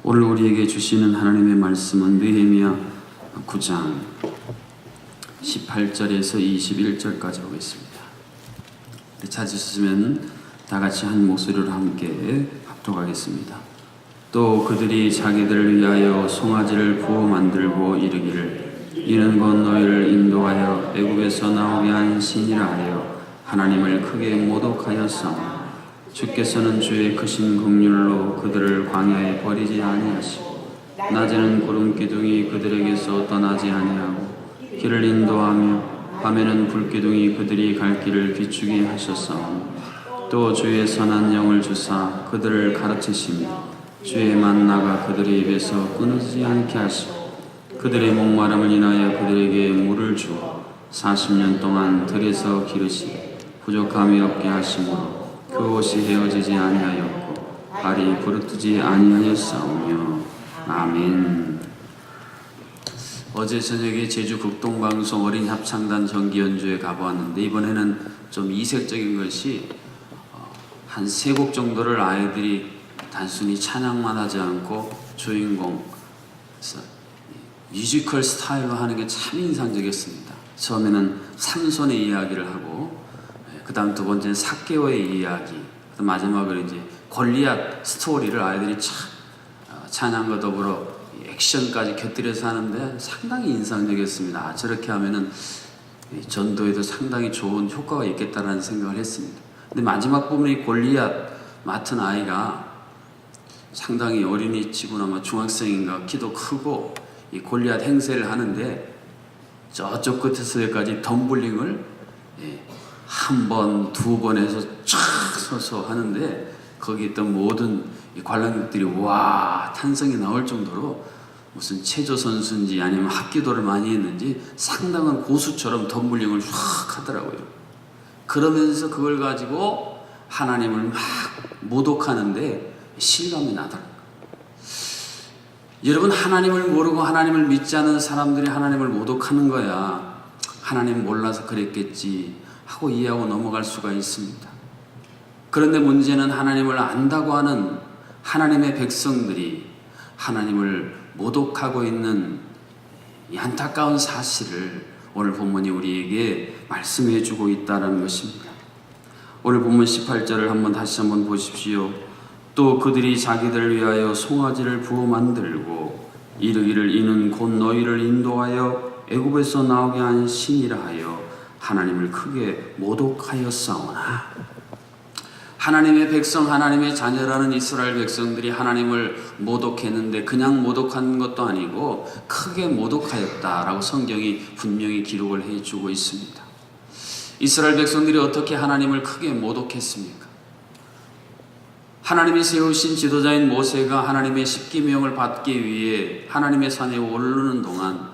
오늘 우리에게 주시는 하나님의 말씀은 느헤미야 9장 18절에서 21절까지 보겠습니다. 찾으시면 다 같이 한 목소리로 함께 합독하겠습니다. 또 그들이 자기들을 위하여 송아지를 부어 만들고 이르기를 이는 곧 너희를 인도하여 애굽에서 나오게 한 신이라 하여 하나님을 크게 모독하였사오니 주께서는 주의 크신 긍휼로 그들을 광야에 버리지 아니하시고 낮에는 구름 기둥이 그들에게서 떠나지 아니하고 길을 인도하며 밤에는 불기둥이 그들이 갈 길을 비추게 하셨사오니 또 주의 선한 영을 주사 그들을 가르치시며 주의 만나가 그들의 입에서 끊어지지 않게 하시고 그들의 목마름을 인하여 그들에게 물을 주어 40년 동안 들에서 기르시고 부족함이 없게 하심으로 그 옷이 헤어지지 아니하였고 발이 부르뜨지 아니하였사오며 아멘. 어제 저녁에 제주 극동방송 어린 합창단 정기 연주회 가보았는데 이번에는 좀 이색적인 것이 한 3곡 정도를 아이들이 단순히 찬양만 하지 않고 주인공 뮤지컬 스타일로 하는 게 참 인상적이었습니다. 처음에는 삼손의 이야기를 하고 그 다음 두 번째는 삭개오의 이야기, 마지막으로 이제 골리앗 스토리를 아이들이 참 찬양과 더불어 액션까지 곁들여서 하는데 상당히 인상적이었습니다. 저렇게 하면은 전도에도 상당히 좋은 효과가 있겠다라는 생각을 했습니다. 근데 마지막 부분에 골리앗 맡은 아이가 상당히 어린이치고나 뭐 중학생인가 키도 크고 이 골리앗 행세를 하는데 저쪽 끝에서 여기까지 덤블링을 한 번, 두 번 해서 쫙 서서 하는데 거기 있던 모든 관람객들이 와 탄성이 나올 정도로 무슨 체조 선수인지 아니면 합기도를 많이 했는지 상당한 고수처럼 덤블링을 확 하더라고요. 그러면서 그걸 가지고 하나님을 막 모독하는데 실감이 나더라고요. 여러분, 하나님을 모르고 하나님을 믿지 않는 사람들이 하나님을 모독하는 거야. 하나님 몰라서 그랬겠지 하고 이해하고 넘어갈 수가 있습니다. 그런데 문제는 하나님을 안다고 하는 하나님의 백성들이 하나님을 모독하고 있는 이 안타까운 사실을 오늘 본문이 우리에게 말씀해 주고 있다는 것입니다. 오늘 본문 18절을 다시 한번 보십시오. 또 그들이 자기들을 위하여 송아지를 부어 만들고 이르기를 이는 곧 너희를 인도하여 애굽에서 나오게 한 신이라 하여 하나님을 크게 모독하였사오나. 하나님의 백성, 하나님의 자녀라는 이스라엘 백성들이 하나님을 모독했는데 그냥 모독한 것도 아니고 크게 모독하였다라고 성경이 분명히 기록을 해주고 있습니다. 이스라엘 백성들이 어떻게 하나님을 크게 모독했습니까? 하나님이 세우신 지도자인 모세가 하나님의 십계명을 받기 위해 하나님의 산에 오르는 동안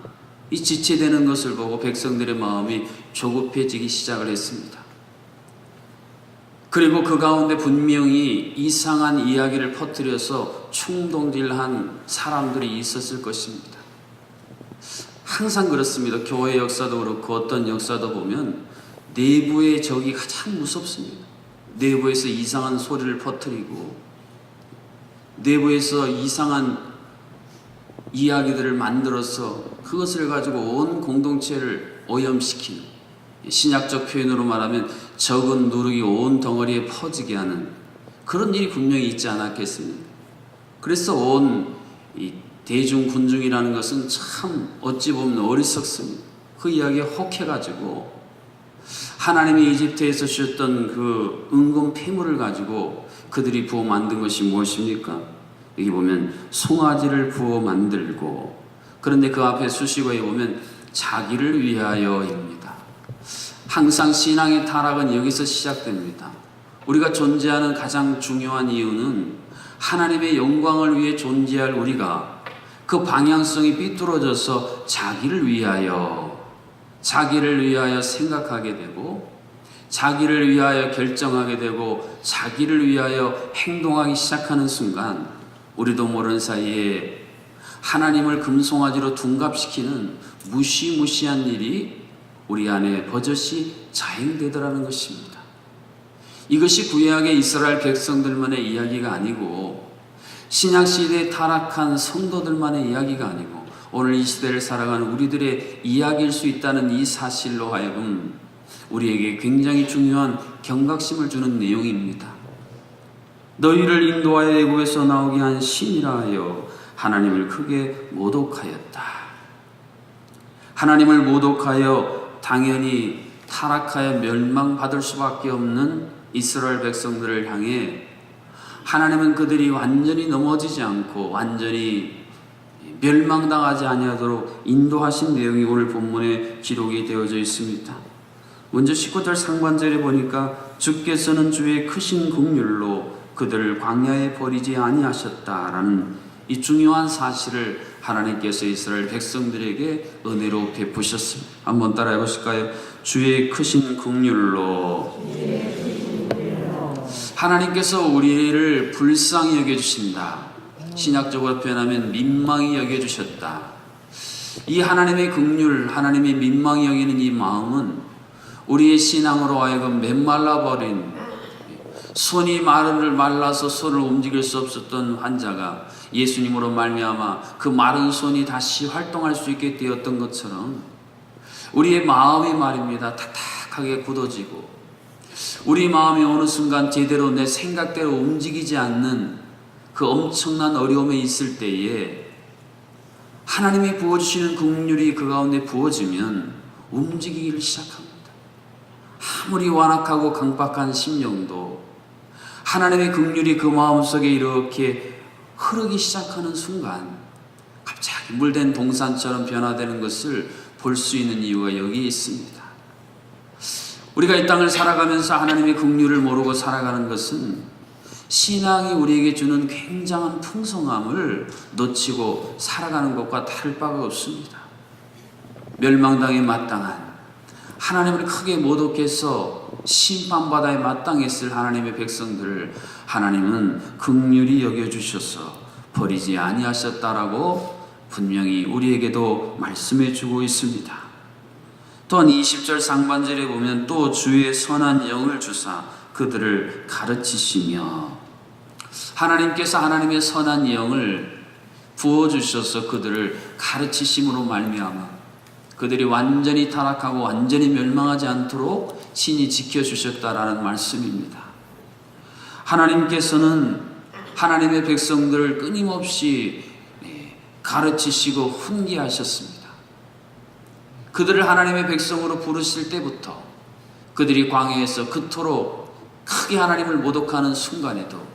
이 지체되는 것을 보고 백성들의 마음이 조급해지기 시작을 했습니다. 그리고 그 가운데 분명히 이상한 이야기를 퍼뜨려서 충동질한 사람들이 있었을 것입니다. 항상 그렇습니다. 교회 역사도 그렇고 어떤 역사도 보면 내부의 적이 가장 무섭습니다. 내부에서 이상한 소리를 퍼뜨리고 내부에서 이상한 이야기들을 만들어서 그것을 가지고 온 공동체를 오염시키는, 신약적 표현으로 말하면 적은 누룩이 온 덩어리에 퍼지게 하는 그런 일이 분명히 있지 않았겠습니까? 그래서 온 이 대중군중이라는 것은 참 어찌 보면 어리석습니다. 그 이야기에 혹해가지고 하나님이 이집트에서 주셨던 그 은금 폐물을 가지고 그들이 부어 만든 것이 무엇입니까? 여기 보면 송아지를 부어 만들고, 그런데 그 앞에 수식어에 보면 자기를 위하여입니다. 항상 신앙의 타락은 여기서 시작됩니다. 우리가 존재하는 가장 중요한 이유는 하나님의 영광을 위해 존재할 우리가 그 방향성이 삐뚤어져서 자기를 위하여 생각하게 되고 자기를 위하여 결정하게 되고 자기를 위하여 행동하기 시작하는 순간 우리도 모르는 사이에 하나님을 금송아지로 둔갑시키는 무시무시한 일이 우리 안에 버젓이 자행되더라는 것입니다. 이것이 구약의 이스라엘 백성들만의 이야기가 아니고 신약시대에 타락한 성도들만의 이야기가 아니고 오늘 이 시대를 살아가는 우리들의 이야기일 수 있다는 이 사실로 하여금 우리에게 굉장히 중요한 경각심을 주는 내용입니다. 너희를 인도하여 애굽에서 나오게 한 신이라 하여 하나님을 크게 모독하였다. 하나님을 모독하여 당연히 타락하여 멸망받을 수밖에 없는 이스라엘 백성들을 향해 하나님은 그들이 완전히 넘어지지 않고 완전히 멸망당하지 아니하도록 인도하신 내용이 오늘 본문에 기록이 되어져 있습니다. 먼저 19절 상반절에 보니까 주께서는 주의 크신 긍휼로 그들을 광야에 버리지 아니하셨다라는 이 중요한 사실을 하나님께서 이스라엘 백성들에게 은혜로 베푸셨습니다. 한번 따라해 보실까요? 주의 크신 긍휼로 하나님께서 우리를 불쌍히 여겨주신다. 신약적으로 표현하면 민망히 여겨주셨다. 이 하나님의 긍휼, 하나님의 민망히 여기는 이 마음은 우리의 신앙으로 하여금 메말라버린 손이 말라서 손을 움직일 수 없었던 환자가 예수님으로 말미암아 그 마른 손이 다시 활동할 수 있게 되었던 것처럼 우리의 마음이 말입니다. 탁탁하게 굳어지고 우리 마음이 어느 순간 제대로 내 생각대로 움직이지 않는 그 엄청난 어려움에 있을 때에 하나님이 부어주시는 긍휼이 그 가운데 부어지면 움직이기를 시작합니다. 아무리 완악하고 강박한 심령도 하나님의 긍휼이 그 마음속에 이렇게 흐르기 시작하는 순간 갑자기 물된 동산처럼 변화되는 것을 볼 수 있는 이유가 여기 있습니다. 우리가 이 땅을 살아가면서 하나님의 긍휼을 모르고 살아가는 것은 신앙이 우리에게 주는 굉장한 풍성함을 놓치고 살아가는 것과 다를 바가 없습니다. 멸망당에 마땅한 하나님을 크게 모독해서 심판바다에 마땅했을 하나님의 백성들을 하나님은 긍휼히 여겨주셔서 버리지 아니하셨다라고 분명히 우리에게도 말씀해 주고 있습니다. 또한 20절 상반절에 보면 또 주의 선한 영을 주사 그들을 가르치시며 하나님께서 하나님의 선한 영을 부어주셔서 그들을 가르치심으로 말미암아 그들이 완전히 타락하고 완전히 멸망하지 않도록 신이 지켜주셨다라는 말씀입니다. 하나님께서는 하나님의 백성들을 끊임없이 가르치시고 훈계하셨습니다. 그들을 하나님의 백성으로 부르실 때부터 그들이 광야에서 그토록 크게 하나님을 모독하는 순간에도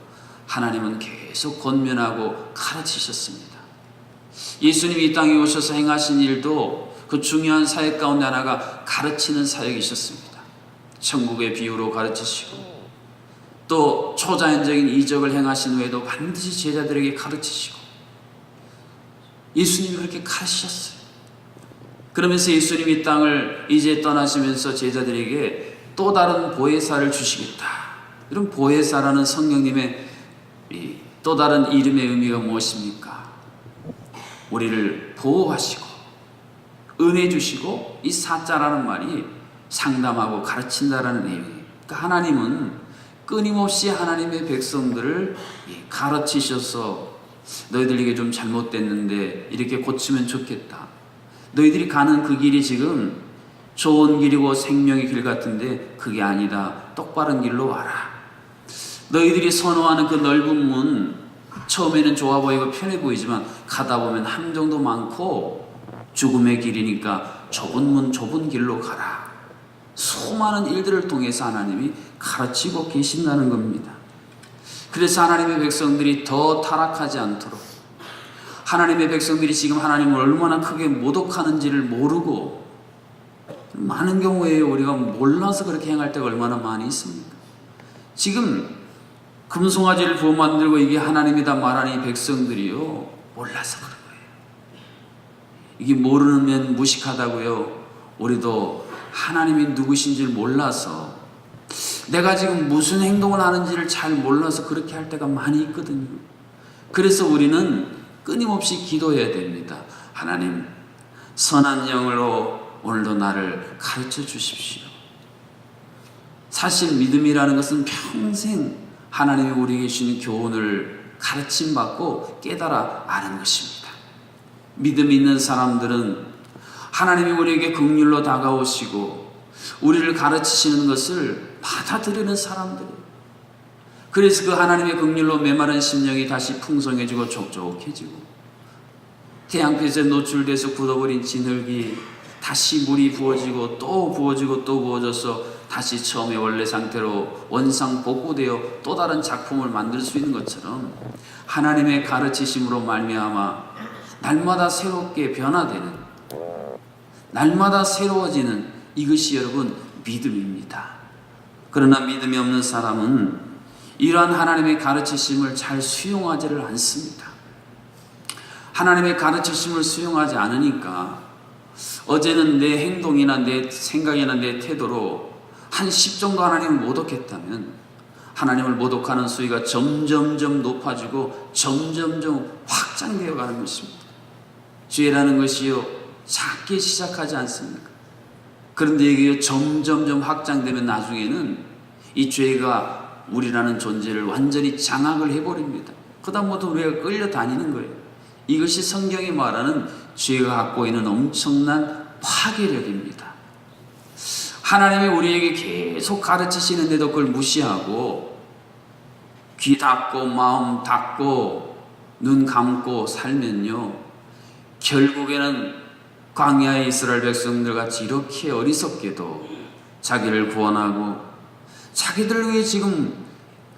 하나님은 계속 권면하고 가르치셨습니다. 예수님이 이 땅에 오셔서 행하신 일도 그 중요한 사역 가운데 하나가 가르치는 사역이셨습니다. 천국의 비유로 가르치시고 또 초자연적인 이적을 행하신 후에도 반드시 제자들에게 가르치시고 예수님이 그렇게 가르치셨어요. 그러면서 예수님이 이 땅을 이제 떠나시면서 제자들에게 또 다른 보혜사를 주시겠다. 이런 보혜사라는 성령님의 또 다른 이름의 의미가 무엇입니까? 우리를 보호하시고 은혜 주시고 이 사자라는 말이 상담하고 가르친다라는 내용이에요. 그러니까 하나님은 끊임없이 하나님의 백성들을 가르치셔서 너희들 이게 좀 잘못됐는데 이렇게 고치면 좋겠다. 너희들이 가는 그 길이 지금 좋은 길이고 생명의 길 같은데 그게 아니다. 똑바른 길로 와라. 너희들이 선호하는 그 넓은 문 처음에는 좋아 보이고 편해 보이지만 가다 보면 함정도 많고 죽음의 길이니까 좁은 문 좁은 길로 가라. 수많은 일들을 통해서 하나님이 가르치고 계신다는 겁니다. 그래서 하나님의 백성들이 더 타락하지 않도록 하나님의 백성들이 지금 하나님을 얼마나 크게 모독하는지를 모르고 많은 경우에 우리가 몰라서 그렇게 행할 때가 얼마나 많이 있습니까? 지금 금송아지를 부어 만들고 이게 하나님이다 말하는 이 백성들이요 몰라서 그런 거예요. 이게 모르면 무식하다고요. 우리도 하나님이 누구신지를 몰라서 내가 지금 무슨 행동을 하는지를 잘 몰라서 그렇게 할 때가 많이 있거든요. 그래서 우리는 끊임없이 기도해야 됩니다. 하나님, 선한 영으로 오늘도 나를 가르쳐 주십시오. 사실 믿음이라는 것은 평생 하나님이 우리에게 주시는 교훈을 가르침받고 깨달아 아는 것입니다. 믿음 있는 사람들은 하나님이 우리에게 긍휼로 다가오시고 우리를 가르치시는 것을 받아들이는 사람들이에요. 그래서 그 하나님의 긍휼로 메마른 심령이 다시 풍성해지고 촉촉해지고 태양빛에 노출돼서 굳어버린 진흙이 다시 물이 부어지고 또 부어지고 또 부어져서 다시 처음의 원래 상태로 원상복구되어 또 다른 작품을 만들 수 있는 것처럼 하나님의 가르치심으로 말미암아 날마다 새롭게 변화되는, 날마다 새로워지는 이것이 여러분 믿음입니다. 그러나 믿음이 없는 사람은 이러한 하나님의 가르치심을 잘 수용하지를 않습니다. 하나님의 가르치심을 수용하지 않으니까 어제는 내 행동이나 내 생각이나 내 태도로 한 10 정도 하나님을 모독했다면 하나님을 모독하는 수위가 점점점 높아지고 점점점 확장되어 가는 것입니다. 죄라는 것이요 작게 시작하지 않습니까? 그런데 이게 점점점 확장되면 나중에는 이 죄가 우리라는 존재를 완전히 장악을 해버립니다. 그다음부터 우리가 끌려다니는 거예요. 이것이 성경이 말하는 죄가 갖고 있는 엄청난 파괴력입니다. 하나님이 우리에게 계속 가르치시는데도 그걸 무시하고 귀 닫고 마음 닫고 눈 감고 살면요, 결국에는 광야의 이스라엘 백성들 같이 이렇게 어리석게도 자기를 구원하고 자기들 위해 지금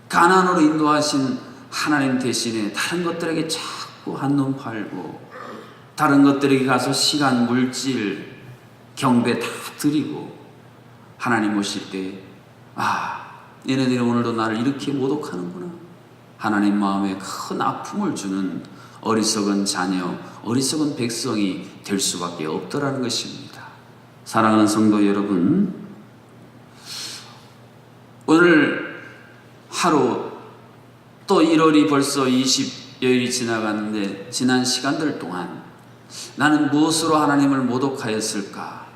가나안으로 인도하신 하나님 대신에 다른 것들에게 자꾸 한눈 팔고 다른 것들에게 가서 시간, 물질, 경배 다 드리고 하나님 오실 때 얘네들이 오늘도 나를 이렇게 모독하는구나. 하나님 마음에 큰 아픔을 주는 어리석은 자녀, 어리석은 백성이 될 수밖에 없더라는 것입니다. 사랑하는 성도 여러분, 오늘 하루 또 1월이 벌써 20여일이 지나갔는데 지난 시간들 동안 나는 무엇으로 하나님을 모독하였을까?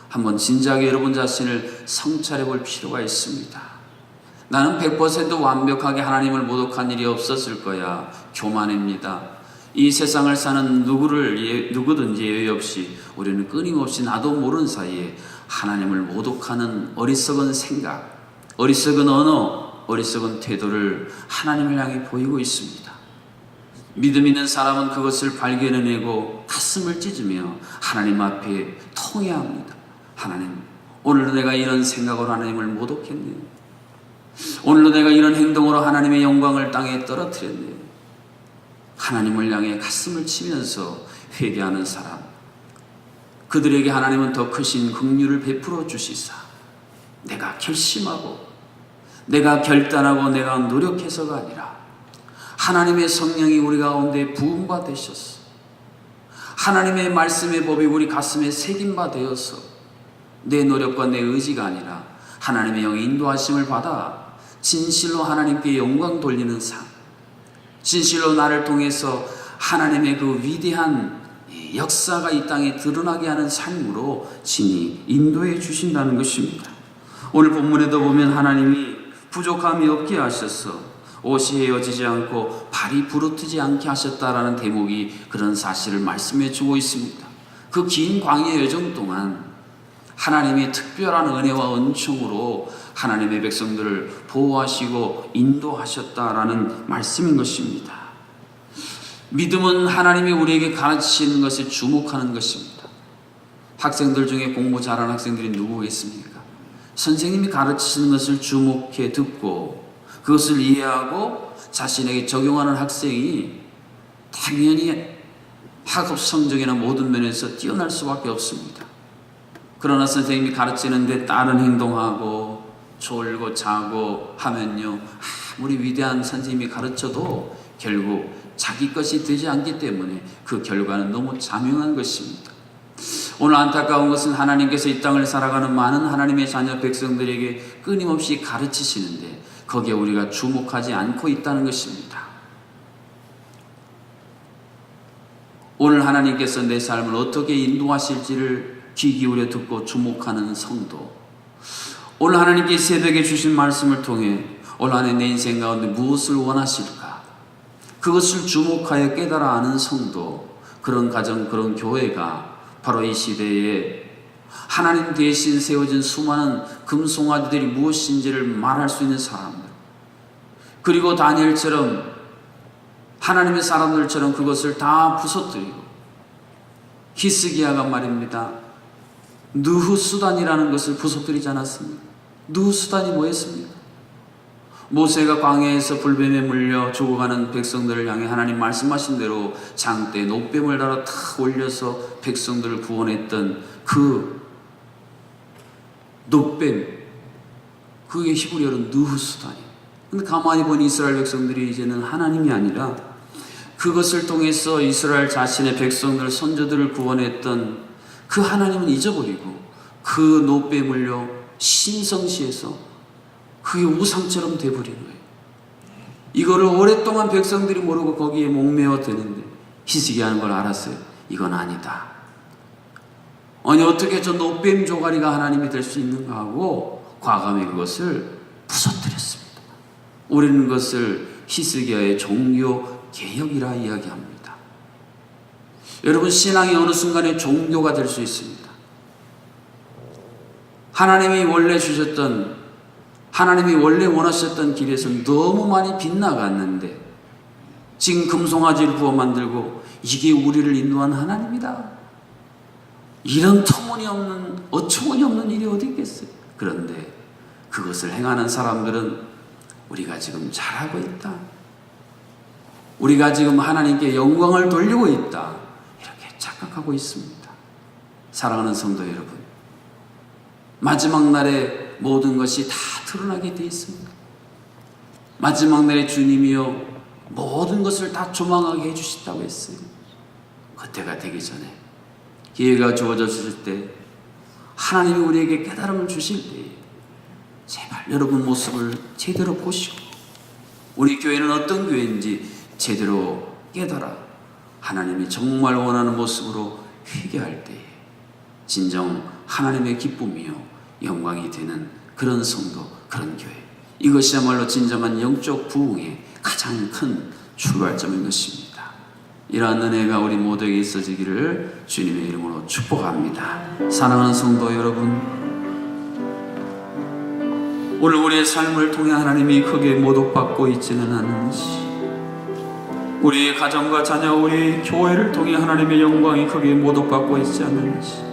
한번 진지하게 여러분 자신을 성찰해 볼 필요가 있습니다. 나는 100% 완벽하게 하나님을 모독한 일이 없었을 거야. 교만입니다. 이 세상을 사는 누구든지 예외 없이 우리는 끊임없이 나도 모르는 사이에 하나님을 모독하는 어리석은 생각, 어리석은 언어, 어리석은 태도를 하나님을 향해 보이고 있습니다. 믿음 있는 사람은 그것을 발견해내고 가슴을 찢으며 하나님 앞에 통해야 합니다. 하나님, 오늘도 내가 이런 생각으로 하나님을 모독했네요. 오늘도 내가 이런 행동으로 하나님의 영광을 땅에 떨어뜨렸네요. 하나님을 향해 가슴을 치면서 회개하는 사람, 그들에게 하나님은 더 크신 긍휼을 베풀어 주시사 내가 결심하고 내가 결단하고 내가 노력해서가 아니라 하나님의 성령이 우리 가운데 부은 바 되셨어. 하나님의 말씀의 법이 우리 가슴에 새긴 바 되어서 내 노력과 내 의지가 아니라 하나님의 영의 인도하심을 받아 진실로 하나님께 영광 돌리는 삶, 진실로 나를 통해서 하나님의 그 위대한 역사가 이 땅에 드러나게 하는 삶으로 친히 인도해 주신다는 것입니다. 오늘 본문에도 보면 하나님이 부족함이 없게 하셔서 옷이 헤어지지 않고 발이 부르트지 않게 하셨다라는 대목이 그런 사실을 말씀해 주고 있습니다. 그 긴 광야 여정 동안 하나님의 특별한 은혜와 은총으로 하나님의 백성들을 보호하시고 인도하셨다라는 말씀인 것입니다. 믿음은 하나님이 우리에게 가르치시는 것에 주목하는 것입니다. 학생들 중에 공부 잘하는 학생들이 누구겠습니까? 선생님이 가르치시는 것을 주목해 듣고 그것을 이해하고 자신에게 적용하는 학생이 당연히 학업 성적이나 모든 면에서 뛰어날 수밖에 없습니다. 그러나 선생님이 가르치는데 다른 행동하고 졸고 자고 하면요, 아무리 위대한 선생님이 가르쳐도 결국 자기 것이 되지 않기 때문에 그 결과는 너무 자명한 것입니다. 오늘 안타까운 것은 하나님께서 이 땅을 살아가는 많은 하나님의 자녀 백성들에게 끊임없이 가르치시는데 거기에 우리가 주목하지 않고 있다는 것입니다. 오늘 하나님께서 내 삶을 어떻게 인도하실지를 귀 기울여 듣고 주목하는 성도, 오늘 하나님께 새벽에 주신 말씀을 통해 올 한 해 내 인생 가운데 무엇을 원하실까? 그것을 주목하여 깨달아 아는 성도, 그런 가정, 그런 교회가 바로 이 시대에 하나님 대신 세워진 수많은 금송아지들이 무엇인지를 말할 수 있는 사람들, 그리고 다니엘처럼 하나님의 사람들처럼 그것을 다 부서뜨리고, 히스기야가 말입니다, 느후수단이라는 것을 부서뜨리지 않았습니까? 느후수단이 뭐였습니까? 모세가 광야에서 불뱀에 물려 죽어가는 백성들을 향해 하나님 말씀하신 대로 장대에 노뱀을 달아 탁 올려서 백성들을 구원했던 그 노뱀, 그게 히브리어로 느후수단이에요. 근데 가만히 보니 이스라엘 백성들이 이제는 하나님이 아니라 그것을 통해서 이스라엘 자신의 백성들, 선조들을 구원했던 그 하나님은 잊어버리고 그 노뱀에 물려 신성시해서 그게 우상처럼 돼버린 거예요. 이거를 오랫동안 백성들이 모르고 거기에 목매어 드는데 히스기야는 걸 알았어요. 이건 아니다. 아니 어떻게 저 노뱀 조가리가 하나님이 될 수 있는가 하고 과감히 그것을 부서뜨렸습니다. 우리는 그것을 히스기야의 종교 개혁이라 이야기합니다. 여러분, 신앙이 어느 순간에 종교가 될 수 있습니다. 하나님이 원래 주셨던, 하나님이 원래 원하셨던 길에서 너무 많이 빗나갔는데 지금 금송아지를 부어 만들고 이게 우리를 인도한 하나님이다, 이런 터무니없는, 어처구니없는 일이 어디 있겠어요. 그런데 그것을 행하는 사람들은 우리가 지금 잘하고 있다, 우리가 지금 하나님께 영광을 돌리고 있다, 이렇게 착각하고 있습니다. 사랑하는 성도 여러분, 마지막 날에 모든 것이 다 드러나게 되어 있습니다. 마지막 날에 주님이요 모든 것을 다 조망하게 해주신다고 했어요. 그때가 되기 전에, 기회가 주어졌을 때, 하나님이 우리에게 깨달음을 주실 때 제발 여러분 모습을 제대로 보시고 우리 교회는 어떤 교회인지 제대로 깨달아 하나님이 정말 원하는 모습으로 회개할 때에 진정 하나님의 기쁨이요 영광이 되는 그런 성도, 그런 교회, 이것이야말로 진정한 영적 부흥의 가장 큰 출발점인 것입니다. 이러한 은혜가 우리 모두에게 있어지기를 주님의 이름으로 축복합니다. 사랑하는 성도 여러분, 오늘 우리의 삶을 통해 하나님이 크게 모독받고 있지는 않은지, 우리의 가정과 자녀, 우리 교회를 통해 하나님의 영광이 크게 모독받고 있지 않는지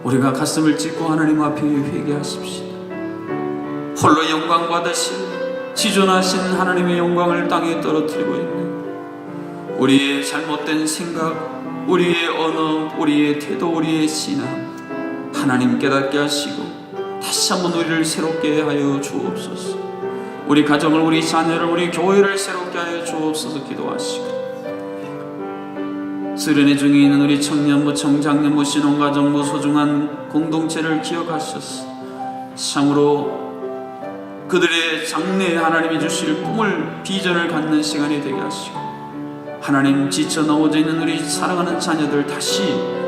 우리가 가슴을 찢고 하나님 앞에 회개하십시다. 홀로 영광 받으신 지존하신 하나님의 영광을 땅에 떨어뜨리고 있는 우리의 잘못된 생각, 우리의 언어, 우리의 태도, 우리의 신앙 하나님 깨닫게 하시고 다시 한번 우리를 새롭게 하여 주옵소서. 우리 가정을, 우리 자녀를, 우리 교회를 새롭게 하여 주옵소서 기도하시고, 수련회 중에 있는 우리 청년부, 청장년부, 신혼가정부 소중한 공동체를 기억하셔서 참으로 그들의 장래에 하나님이 주실 꿈을, 비전을 갖는 시간이 되게 하시고, 하나님 지쳐 넘어져 있는 우리 사랑하는 자녀들 다시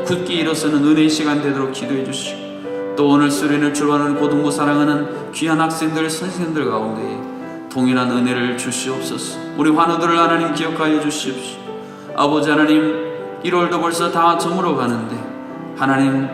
굳게 일어서는 은혜의 시간 되도록 기도해 주시고, 또 오늘 수련회를 출발하는 고등부 사랑하는 귀한 학생들, 선생님들 가운데 동일한 은혜를 주시옵소서. 우리 환우들을 하나님 기억하여 주시옵시고, 아버지 하나님, 1월도 벌써 다 저물어 가는데 하나님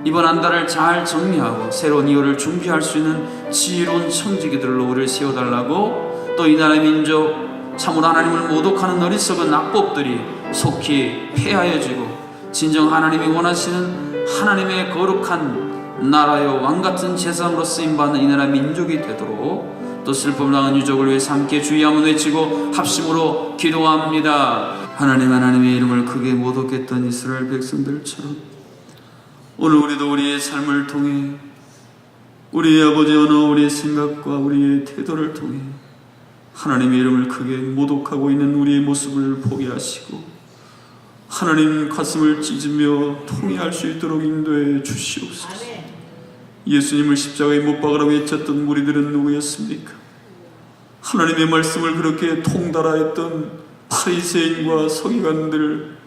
이번 한 달을 잘 정리하고 새로운 2월을 준비할 수 있는 지혜로운 청지기들로 우리를 세워달라고, 또 이 나라의 민족 참으로 하나님을 모독하는 어리석은 악법들이 속히 폐하여지고 진정 하나님이 원하시는 하나님의 거룩한 나라요 왕같은 제사장으로 쓰임받는 이 나라 민족이 되도록, 또 슬픔 당한 유족을 위해서 함께 주의 한번 외치고 합심으로 기도합니다. 하나님, 하나님의 이름을 크게 모독했던 이스라엘 백성들처럼 오늘 우리도 우리의 삶을 통해 우리의 아버지 언어, 우리의 생각과 우리의 태도를 통해 하나님의 이름을 크게 모독하고 있는 우리의 모습을 보게 하시고 하나님 가슴을 찢으며 통회할 수 있도록 인도해 주시옵소서. 예수님을 십자가에 못 박으라고 외쳤던 무리들은 누구였습니까? 하나님의 말씀을 그렇게 통달하 했던 바리새인과 서기관들,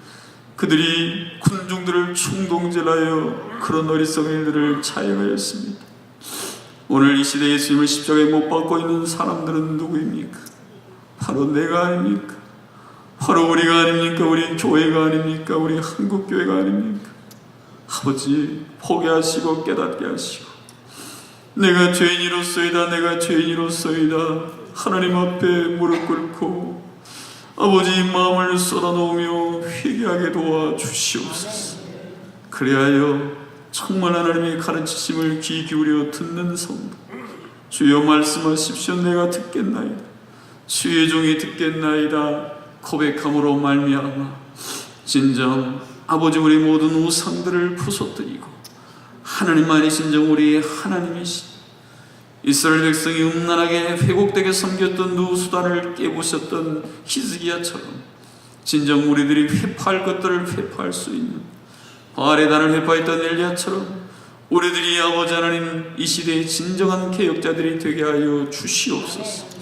그들이 군중들을 충동질하여 그런 어리석은 일들을 자행하였습니다. 오늘 이 시대에 예수님을 십자가에 못 박고 있는 사람들은 누구입니까? 바로 내가 아닙니까? 바로 우리가 아닙니까? 우리 교회가 아닙니까? 우리 한국교회가 아닙니까? 아버지, 포기하시고 깨닫게 하시고, 내가 죄인이로소이다, 내가 죄인이로소이다, 하나님 앞에 무릎 꿇고 아버지 마음을 쏟아놓으며 회개하게 도와주시옵소서. 그리하여 정말 하나님의 가르치심을 귀 기울여 듣는 성도, 주여 말씀하십시오. 내가 듣겠나이다, 주의 종이 듣겠나이다 고백함으로 말미암아 진정 아버지 우리 모든 우상들을 부숴뜨리고 하나님만이 진정 우리의 하나님이신, 이스라엘 백성이 음란하게 회복되게 섬겼던 누수단을 깨부셨던 히스기야처럼 진정 우리들이 회파할 것들을 회파할 수 있는, 바알의 단을 회파했던 엘리야처럼 우리들이 아버지 하나님 이 시대의 진정한 개혁자들이 되게 하여 주시옵소서.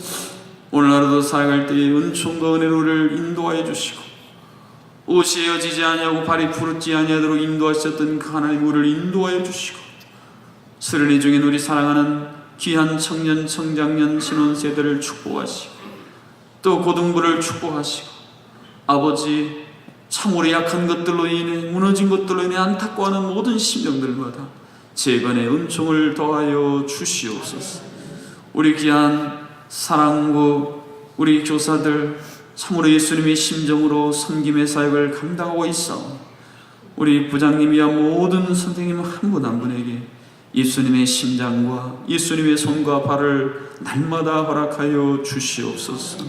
오늘 하루도 살아갈 때에 은총과 은혜로 우리를 인도하여 주시고, 옷이 헤어지지 아니하고 발이 부르지 아니하도록 인도하셨던 그 하나님 우리를 인도하여 주시고, 스르니 중인 우리 사랑하는 귀한 청년 청장년 신혼세대를 축복하시고, 또 고등부를 축복하시고, 아버지 참으로 약한 것들로 인해 무너진 것들로 인해 안타까워하는 모든 심령들마다 재건의 은총을 더하여 주시옵소서. 우리 귀한 사랑부 우리 교사들 참으로 예수님의 심정으로 섬김의 사역을 감당하고 있사오니 우리 부장님이야 모든 선생님 한 분 한 분에게 예수님의 심장과 예수님의 손과 발을 날마다 허락하여 주시옵소서.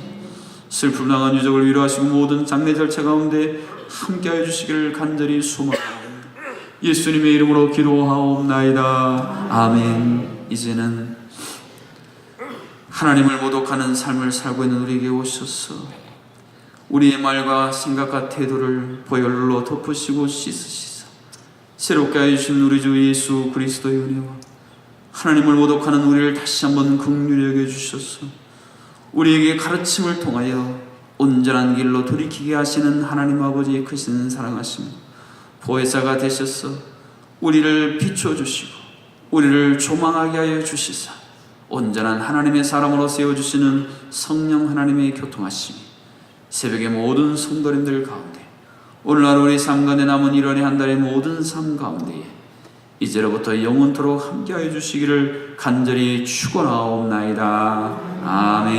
슬픔 당한 유족을 위로하시고 모든 장례 절차 가운데 함께하여 주시기를 간절히 소망합니다. 예수님의 이름으로 기도하옵나이다. 아멘. 이제는 하나님을 모독하는 삶을 살고 있는 우리에게 오셔서 우리의 말과 생각과 태도를 보혈로 덮으시고 씻으시사 새롭게 해주신 우리 주 예수 그리스도의 은혜와 하나님을 모독하는 우리를 다시 한번 긍휼히 여겨주셔서 우리에게 가르침을 통하여 온전한 길로 돌이키게 하시는 하나님 아버지의 크신 사랑하심, 보혜사가 되셔서 우리를 비춰주시고 우리를 조망하게 하여 주시사 온전한 하나님의 사람으로 세워주시는 성령 하나님의 교통하심이 새벽의 모든 성도님들 가운데 오늘 하루 우리 삶 가운데 남은 1월의 한 달의 모든 삶 가운데에 이제로부터 영원토록 함께하여 주시기를 간절히 축원하옵나이다. 아멘.